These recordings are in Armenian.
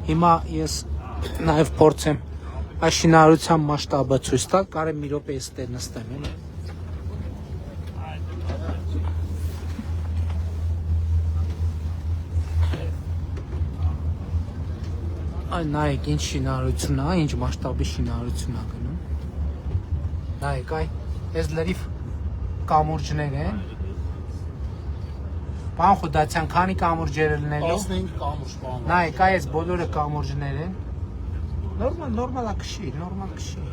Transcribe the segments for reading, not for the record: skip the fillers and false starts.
Հիմա ես նաև փորձեմ այս շինարարության մասշտաբը ցույց տալ, կարեմ մի րոպե ես տեղ նստեմ, էլի։ Այն նայեք ինչ շինարարություն է, ինչ մասշտաբի շինարարություն է գնում։ Նայեք, այս լրիվ կամուրջներ են։ Պարոն Խուդացյան, քանի կամուրջեր լինելու։ 15 կամուրջ, պարոն։ Նայեք, այս բոլորը կամուրջներ են։ Նորմալ է քշի, նորմալ քշի։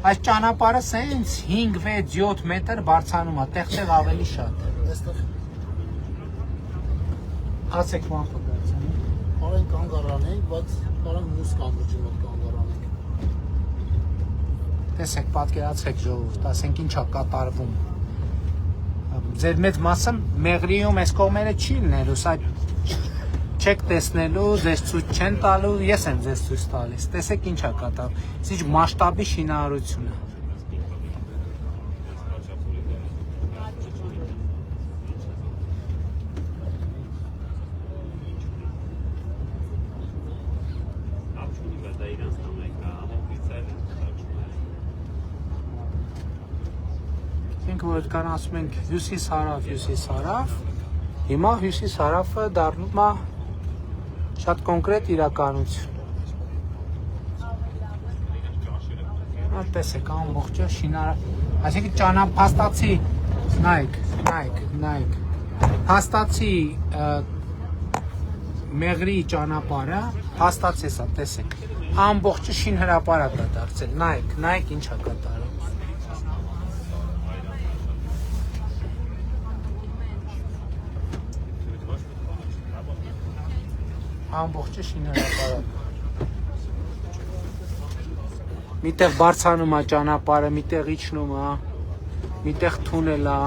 Այս ճանապարհը սենց 5, 6, 7 մետր բարձրանում է, տեղ ավելի շատ։ Այստեղ Ասեք պարոն Խուդացյան։ Պարոն կանգ առանենք, բայց պարոն մյուս կամուրջի մոտ կանգ առանենք։ Տեսեք, պատկերացրեք ժողովուրդ, ասենք ինչ է կատարվում։ Ձեր մեծ մասը Մեղրիում այս կողմերը չի լինելու, սա չեք տեսնելու, ձեզ ցույց չեն տալու, ես եմ ձեզ ցույց տալիս։ Տեսեք ինչ է կատարվում։ Ինչ մասշտաբի շինարարություն է։ Որ կան ասում ենք հյուսիս-հարավ, հիմա հյուսիս-հարավը դառնում է շատ կոնկրետ իրականություն։ Տեսեք, ամբողջը այսինքն ճանապաստացի, նայեք, հաստացի Մեղրի ճանապարհը, հաստացի սա, տեսեք, ամբողջը շինհրապարակ է դարձել, նայեք ինչ է կատարում։ Ամբողջը շինհրապարակ։ Միտեղ բարձրանում է ճանապարհը, միտեղ իջնում է, միտեղ թունել է։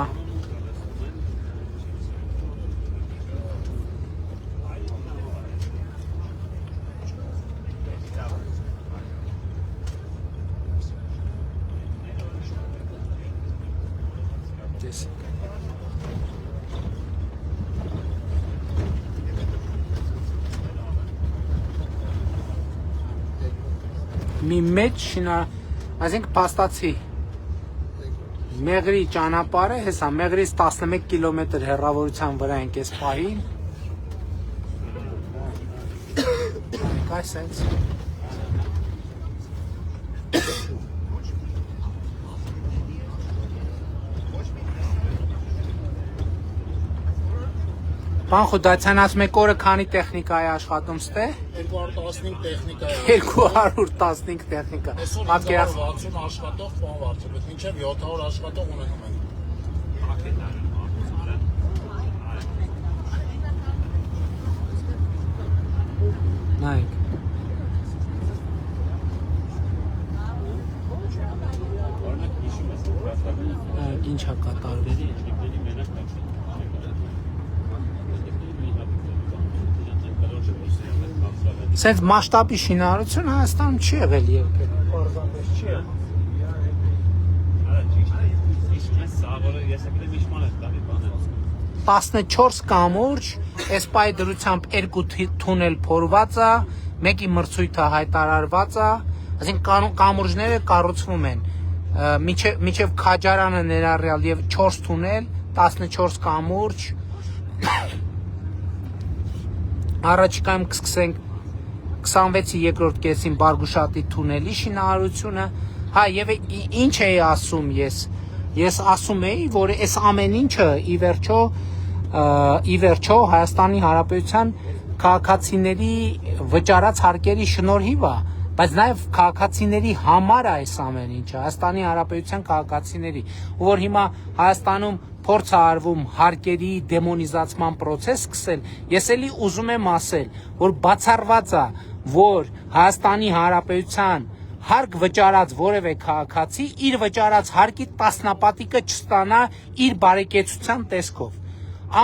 Մի մեծ այսինքն փաստացի Մեղրի ճանապարհը, հեսա Մեղրից 11 կիլոմետր հեռավորության վրա ենք այս պահին։ Այս sense։ Պարոն Խուդացյան, ասում եք օրը քանի տեխնիկա է աշխատում ստե։ 215 տեխնիկա է։ 215 տեխնիկա։ Այսօր 60 աշխատող պարոն Վարդապետ, մինչև 700 աշխատող ունենում ենք։ Նայեք։ Ինչ է կատարվում։ Սենց մասշտաբի շինարարություն Հայաստանում չի եղել երբեք։ Պարզապես չի եղել։ 14 կամուրջ, այս պահի դրությամբ 2 թունել փորված է, մեկի մրցույթը հայտարարված է, այսինքն կամուրջները կառուցվում են միջև Քաջարանը ներառյալ եւ 4 թունել, 14 կամուրջ։ Առաջիկայում կսկսենք 26-ի երկրորդ կեսին Բարգուշատի թունելի շինարարությունը, հա եւ ինչ էի ասում ես ասում էի, որ այս ամեն ինչը ի վերջո Հայաստանի Հանրապետության քաղաքացիների վճարած հարկերի շնորհիվ է, բայց նաեւ քաղաքացիների համար է այս ամեն ինչը, Հայաստանի Հանրապետության քաղաքացիների, որ հիմա Հայաստանում փորձ է արվում հարկերի դեմոնիզացման process սկսել, ես էլի ուզում եմ ասել, որ բացառված է, որ Հայաստանի Հանրապետության հարկ վճարած որևէ քաղաքացի իր վճարած հարկի տասնապատիկը չստանա իր բարեկեցության տեսքով,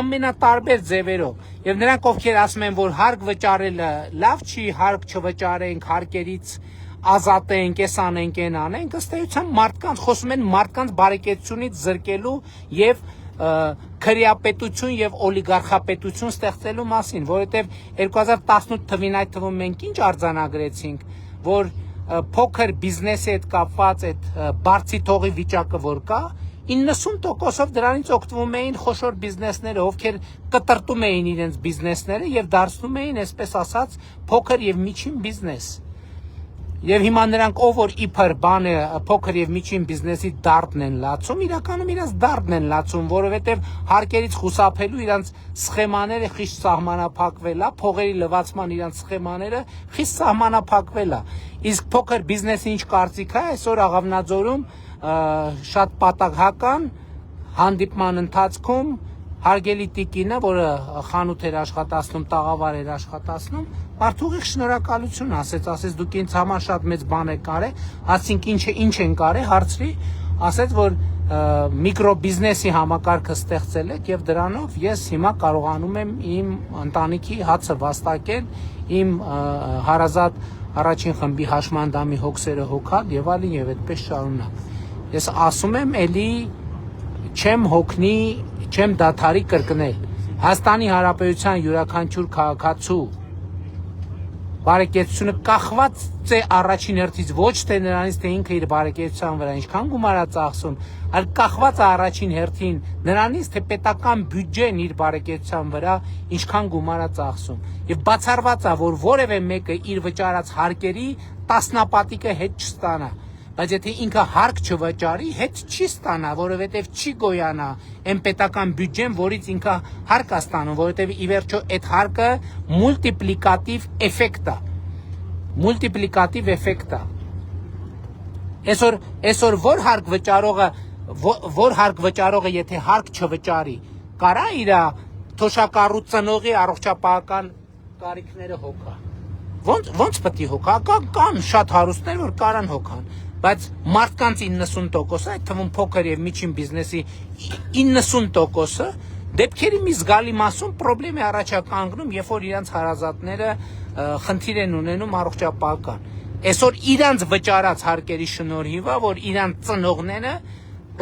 ամենատարբեր ձևերով, եւ նրանք ովքեր ասում են, որ հարկ վճարելը լավ չի, հարկ չվճարենք, հարկերից ազատենք, այս անենք, այն անենք, ըստ էության մարդկանց խոսում են մարդկանց բարեկեցությունից զրկելու եւ քրեապետություն եւ օլիգարխապետություն ստեղծելու մասին, որովհետեւ 2018 թվին այդ թվում մենք ինչ արձանագրեցինք, որ փոքր բիզնեսի հետ կապված այդ բարձի թողի վիճակը որ կա, 90%-ով դրանից օգտվում էին խոշոր բիզնեսները, ովքեր կտրտում էին իրենց բիզնեսները եւ դարձնում էին, այսպես ասած, փոքր եւ միջին բիզնես։ Եվ հիմա նրանք ով որ իբր բանը փոքր եւ միջին բիզնեսի դարդն են լացում, իրականում իրենց դարդն են լացում, որովհետեւ հարկերից խուսափելու իրենց սխեմաները խիստ սահմանափակվել է, փողերի լվացման իրենց սխեմաները խիստ սահմանափակվել է։ Իսկ փոքր բիզնեսի ինչ կարծիք է այսօր Աղավնաձորում շատ պատահական հանդիպման ընթացքում հարգելի տիկինը, որը խանութ էր աշխատացնում, տաղավար էր աշխատացնում, մարդուղիղ շնորհակալություն ասեց, դուք ինձ համար շատ մեծ բան եք արել, ասենք ինչ են կարել, հարցրի, ասեց, որ միկրոբիզնեսի համակարգը ստեղծել եք եւ դրանով ես հիմա կարողանում եմ իմ ընտանիքի հացը վաստակել, իմ հարազատ առաջին խմբի հաշմանդամի հոգսերը հոգալ եւ այլն եւ այդպես շարունակ։ Ես ասում եմ, էլի չեմ հոգնի, չեմ դադարի կրկնել։ Հայաստանի Հանրապետության յուրաքանչյուր քաղաքացու բարեկեցությունը կախված է առաջին հերթից ոչ թե նրանից, թե ինքը իր բարեկեցության վրա ինչքան գումար է ծախսում, այլ կախված է առաջին հերթին նրանից, թե պետական բյուջեն իր բարեկեցության վրա ինչքան գումար է ծախսում։ Եվ բացառված է, որ որևէ մեկը իր վճարած հարկերի տասնապատիկը հետ չստանա։ Բայց եթե ինքը հարկ չվճարի, հետ չի ստանա, որովհետև չի գոյանա այն պետական բյուջեն, որից ինքը հարկ է ստանում, որովհետև ի վերջո այդ հարկը մուլտիպլիկատիվ էֆեկտ է։ Մուլտիպլիկատիվ էֆեկտ է։ Այսօր որ հարկ վճարողը եթե հարկ չվճարի, կարա իր թոշակառու ծնողի առողջապահական կարիքները հոգա։ Ոնց պետք է հոգա, կան շատ հարուստներ, որ կարան հոգան, բայց մարդկանց 90%-ը, այդ թվում փոքր եւ միջին բիզնեսի 90%-ը դեպքերի մի զգալի մասում խնդրեմ է առաջականգնում, երբ որ իրանց հարազատները խնդիր են ունենում առողջապահական։ Այսօր իրանց վճարած հարկերի շնորհիվ է, որ իրանց ծնողները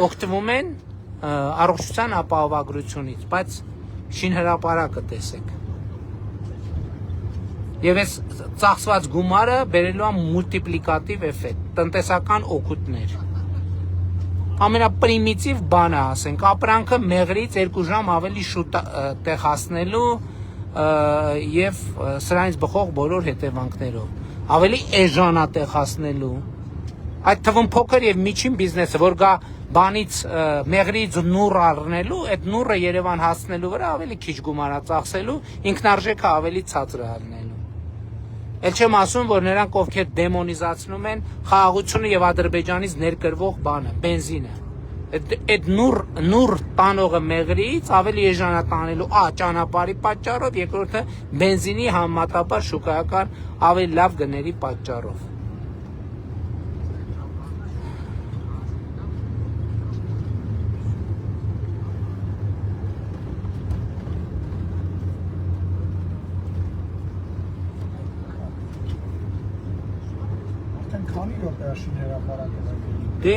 օգտվում են առողջության ապահովագրությունից, բայց շինհրապարակը տեսեք։ Եվ այս ծախսված գումարը բերելու է մուլտիպլիկատիվ էֆեկտ, տնտեսական օգուտներ։ Ամենապրիմիտիվ բանը, ասենք, ապրանքը մեղրից 2 ժամ ավելի շուտ տեղ հասնելու եւ սրանից բխող բոլոր հետևանքներով։ Ավելի էժանատեղ հասնելու։ Այդ թվում փոքր եւ միջին բիզնեսը, որ գա բանից մեղրից նուռ առնելու, այդ նուռը Երևան հասնելու վրա ավելի քիչ գումար է ծախսելու, ինքնարժեքը ավելի ցածր է ալնելու։ Էլ չեմ ասում, որ նրանք ովքեր դեմոնիզացնում են խաղաղությունը եւ Ադրբեջանից ներկրվող բանը, բենզինը։ Այդ նուռ տանողը մեղրից ավելի էժան է տանելու ճանապարհի պատճառով, երկրորդը բենզինի համեմատաբար շուկայական ավելի լավ գների պատճառով։ Քանի րոպե է շինհրապարակը։ Դե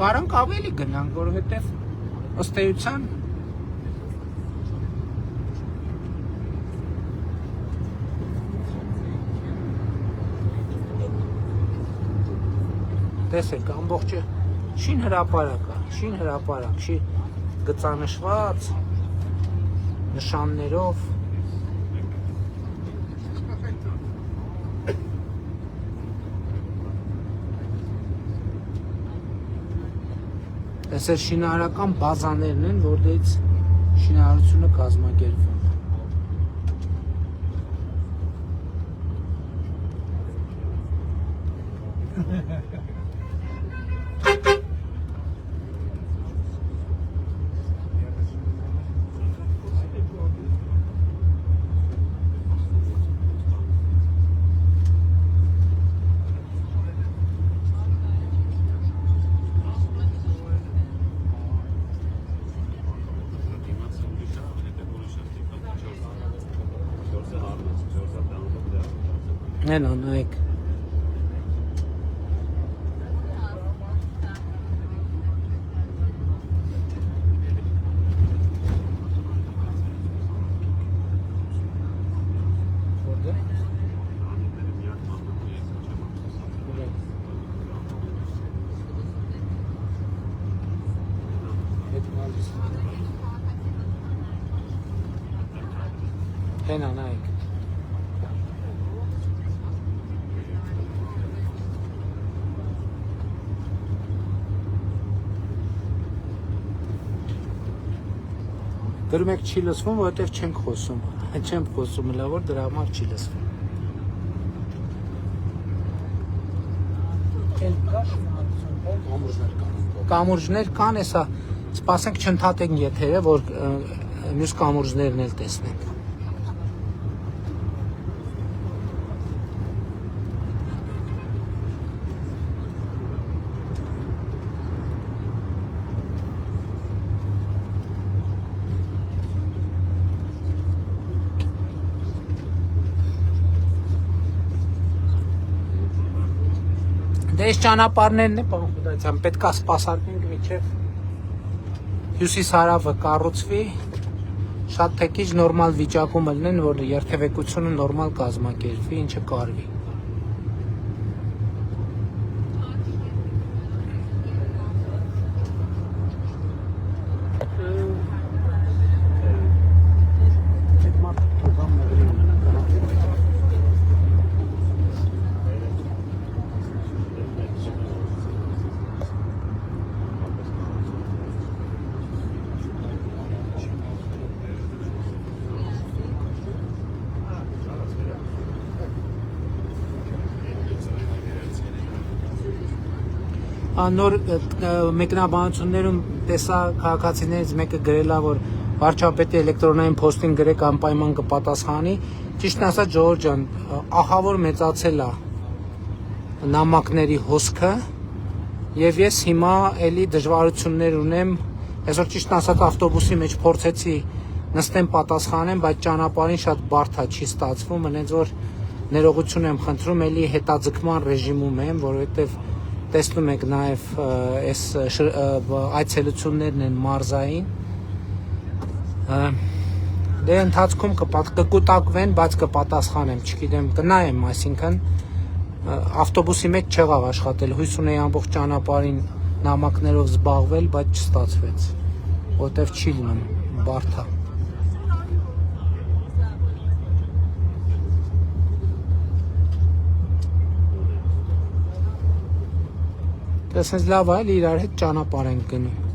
կարանք ավելի գնանք, որովհետև ըստ էության տեսեք ամբողջը շինհրապարակ, գծանշված նշաններով Այսօր շինարարական բազաներն են, որտեղից շինարարությունը կազմակերպվում է։ Նեն անայք դե։ Հենա նայեք։ Դրում եք չի լսվում, որովհետև չենք խոսում։ Չեմ խոսում, լավ որ դրա համար չի լսվում։ Կամուրջներ կան, հեսա սպասենք չընդհատենք եթերը, որ մյուս կամուրջներն էլ տեսնենք։ Դե այս ճանապարհներն է, պարոն Խուդայցյան, պետքա սպասարկենք մինչև հյուսիս-հարավը կառուցվի, շատ թեքիչ նորմալ վիճակում լինեն, որ երթևեկությունը նորմալ կազմակերպվի, ինչը կարվի։ Նոր մեկնաբանություններում տեսա քաղաքացիներից մեկը գրելա, որ վարչապետի էլեկտրոնային փոստին գրեք անպայման կպատասխանի։ Ճիշտն ասած, Ժողովուրդ ջան, ահավոր մեծացել է նամակների հոսքը, եւ ես հիմա էլի դժվարություններ ունեմ։ Այսօր ճիշտն ասած ավտոբուսի մեջ փորձեցի նստեմ պատասխանեմ, բայց ճանապարհին շատ բարդ է, չի ստացվում, այնց որ ներողություն եմ խնդրում, էլի հետաձգման ռեժիմում եմ, որովհետեւ տեսնում եք նաև այս այցելություններն են մարզային, դե ընթացքում կկուտակվեն, բայց կպատասխանեմ, չգիտեմ, կնայեմ, այսինքն ավտոբուսի մեջ չեղավ աշխատել, հույս ունեի ամբողջ ճանապարհին նամակներով զբաղվել, բայց չստացվեց, որտեվ չի լինում, բարդ է։ Դա sense լավ է, իրար հետ ճանապարհ ենք գնում։